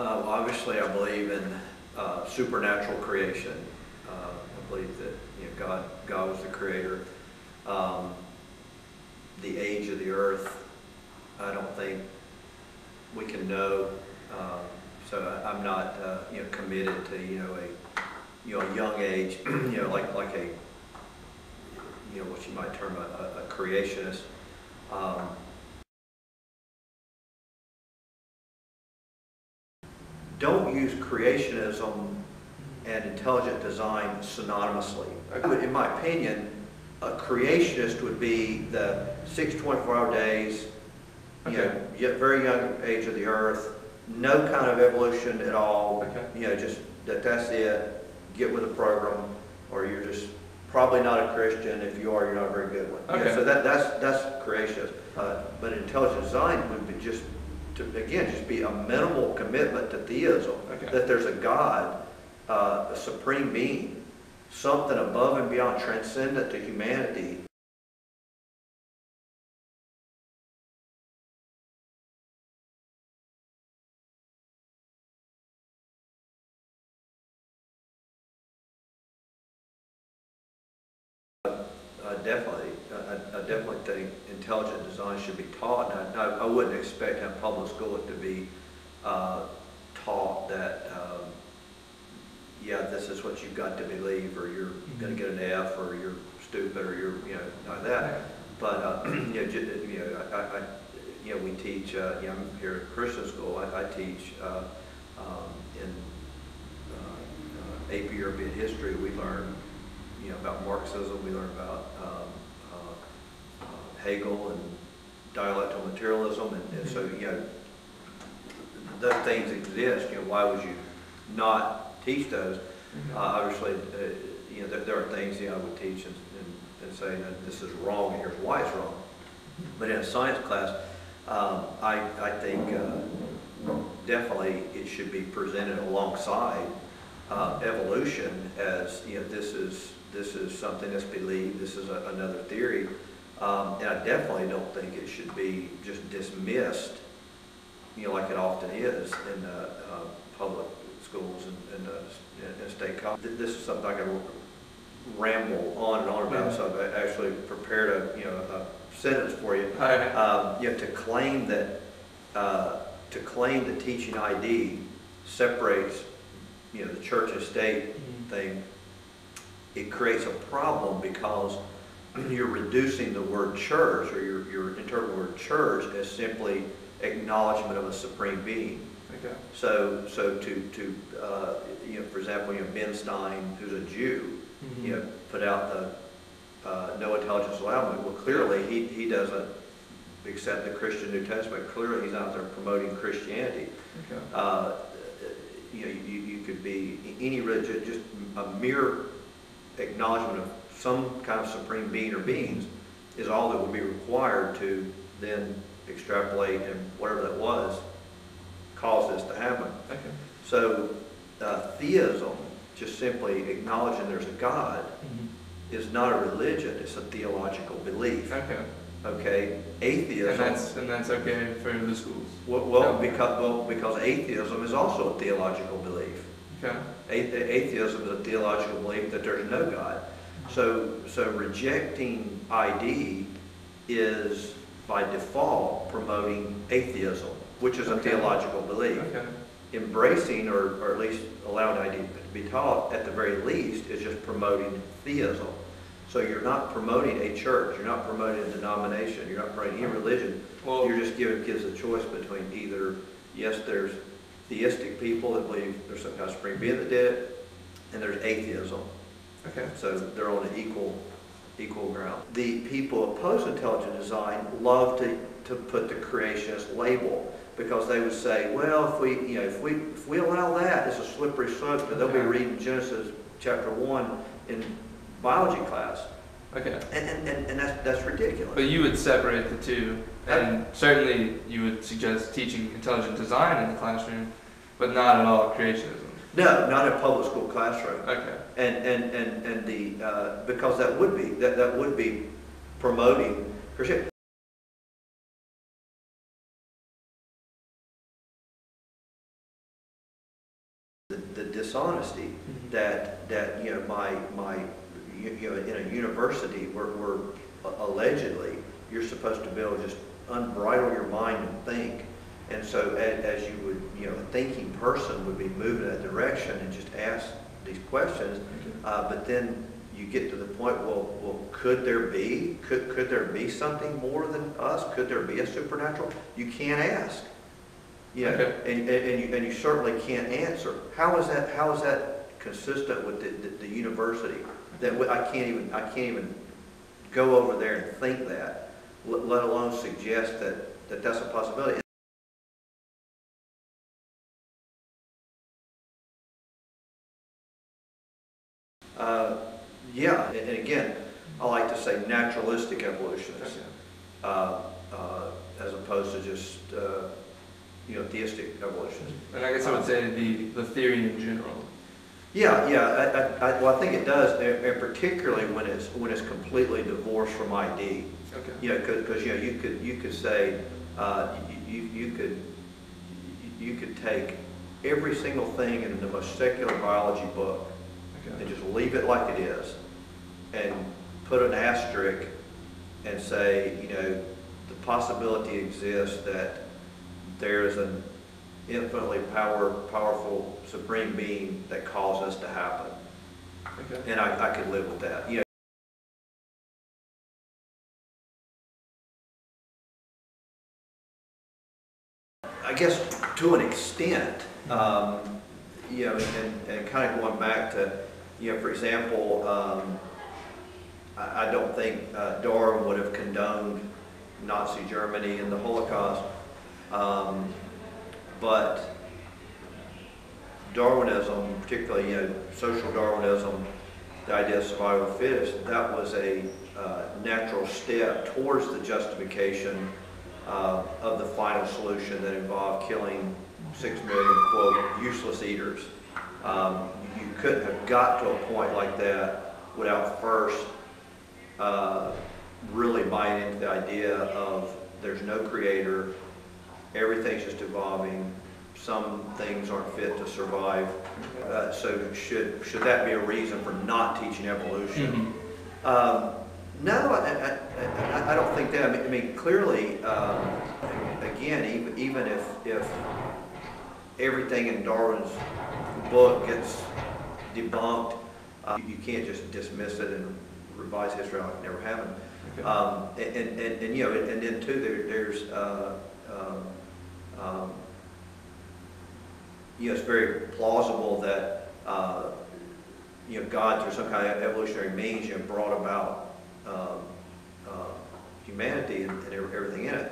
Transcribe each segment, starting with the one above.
Obviously, I believe in supernatural creation. I believe that God was the creator. The age of the earth, I don't think we can know. So I'm not committed to a young age, like a what you might term a creationist. Don't use creationism and intelligent design synonymously. In my opinion, a creationist would be the 6 24-hour days, yet very young age of the earth, no kind of evolution at all. Just that's it. Get with the program, or you're just probably not a Christian. If you are, you're not a very good one. So that's creationist. But intelligent design would be just be a minimal commitment to theism, that there's a God, a supreme being, something above and beyond, transcendent to humanity. I definitely think intelligent design should be taught. And I wouldn't expect in public school it to be taught that, this is what you've got to believe, or you're going to get an F, or you're stupid, or you're like that. But we teach. I'm here at Christian school. I teach in AP European history. We learn about Marxism. We learn about Hegel and dialectical materialism, and so those things exist. Why would you not teach those? Obviously, there are things I would teach and say that this is wrong, and here's why it's wrong. But in a science class, I think definitely it should be presented alongside evolution as this is something that's believed. This is another theory. And I definitely don't think it should be just dismissed, like it often is in public schools and state colleges. This is something I can ramble on and on about, so I've actually prepared a sentence for you. To claim the teaching ID separates the church and state thing, it creates a problem, because you're reducing the word church, or you're interpreting the word church as simply acknowledgement of a supreme being. So to for example, Ben Stein, who's a Jew, put out the No Intelligence Allowed. Well, clearly he doesn't accept the Christian New Testament. Clearly he's out there promoting Christianity. You could be any religion, just a mere acknowledgement of some kind of supreme being or beings is all that would be required to then extrapolate, and whatever that was caused this to happen. So theism, just simply acknowledging there's a God, is not a religion, it's a theological belief. Atheism. And that's okay for the schools. Because atheism is also a theological belief. Atheism is a theological belief that there's no God. So rejecting ID is by default promoting atheism, which is a theological belief. Embracing, or at least allowing ID to be taught, at the very least, is just promoting theism. So you're not promoting a church, you're not promoting a denomination, you're not promoting any religion. You're just giving kids a choice between either, yes, there's theistic people that believe there's some kind of supreme being that did it, and there's atheism. So they're on an equal ground. The people opposed to intelligent design love to put the creationist label, because they would say, well, if we allow that, it's a slippery slope, but they'll be reading Genesis chapter 1 in biology class. And that's ridiculous. But you would separate the two, and certainly you would suggest teaching intelligent design in the classroom, but not at all creationism. No, not in a public school classroom. And because that would be promoting Christianity. dishonesty that in a university where allegedly you're supposed to be able to just unbridle your mind and think. And so as you would, a thinking person would be moving in that direction and just ask these questions. But then you get to the point, well, could there be something more than us? Could there be a supernatural? You can't ask. And you certainly can't answer. How is that consistent with the university? That I can't even go over there and think that, let alone suggest that that's a possibility. And again, I like to say naturalistic evolutionists, as opposed to just theistic evolutionists. And I guess I would say the theory in general. Well, I think it does, and particularly when it's completely divorced from ID. Because you could say you could take every single thing in the most secular biology book and just leave it like it is, and put an asterisk and say, the possibility exists that there is an infinitely powerful supreme being that caused us to happen. And I could live with that. I guess to an extent, and kind of going back to, for example, I don't think Darwin would have condoned Nazi Germany and the Holocaust, but Darwinism, particularly social Darwinism, the idea of survival of the fittest, that was a natural step towards the justification of the final solution that involved killing 6 million, quote, useless eaters. You couldn't have got to a point like that without first really buying into the idea of there's no creator, everything's just evolving, some things aren't fit to survive. So should that be a reason for not teaching evolution? No, I don't think that. I mean clearly, again, even if everything in Darwin's book gets debunked, you can't just dismiss it and revise history like it never happened. And then too, there's it's very plausible that God, through some kind of evolutionary means, brought about humanity and everything in it.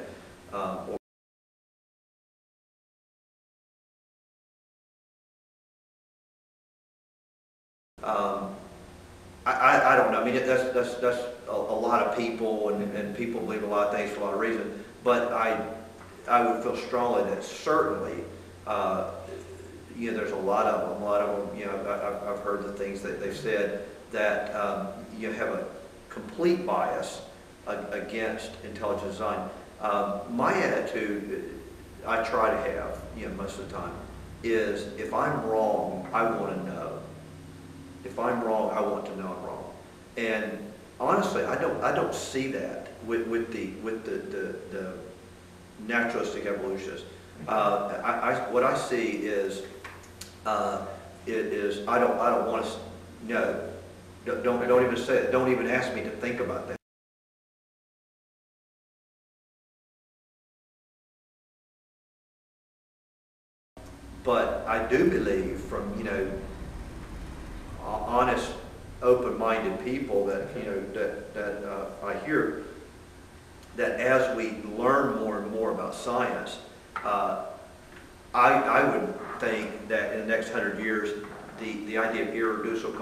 I don't know. I mean, that's a lot of people, and people believe a lot of things for a lot of reasons. But I would feel strongly that certainly, there's a lot of them. I've heard the things that they've said that you have a complete bias against intelligent design. My attitude, I try to have, most of the time, is if I'm wrong, I want to know. If I'm wrong, I want to know I'm wrong. And honestly, I don't see that with the naturalistic evolutionists. What I see is I don't want to know. Don't even say it. Don't even ask me to think about that. But I do believe from honest, open-minded people that that I hear that as we learn more and more about science, I would think that in the next 100 years, the idea of irreducible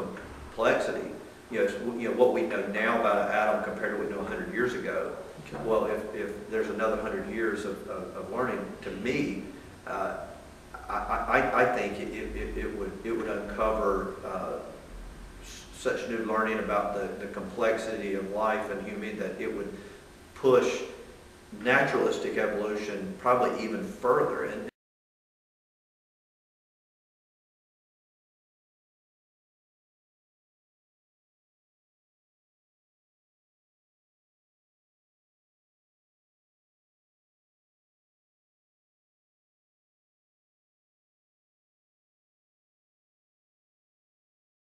complexity, what we know now about an atom compared to what we knew 100 years ago. Okay. Well, if there's another 100 years of learning, to me, I think it would uncover such new learning about the complexity of life and humanity that it would push naturalistic evolution probably even further. And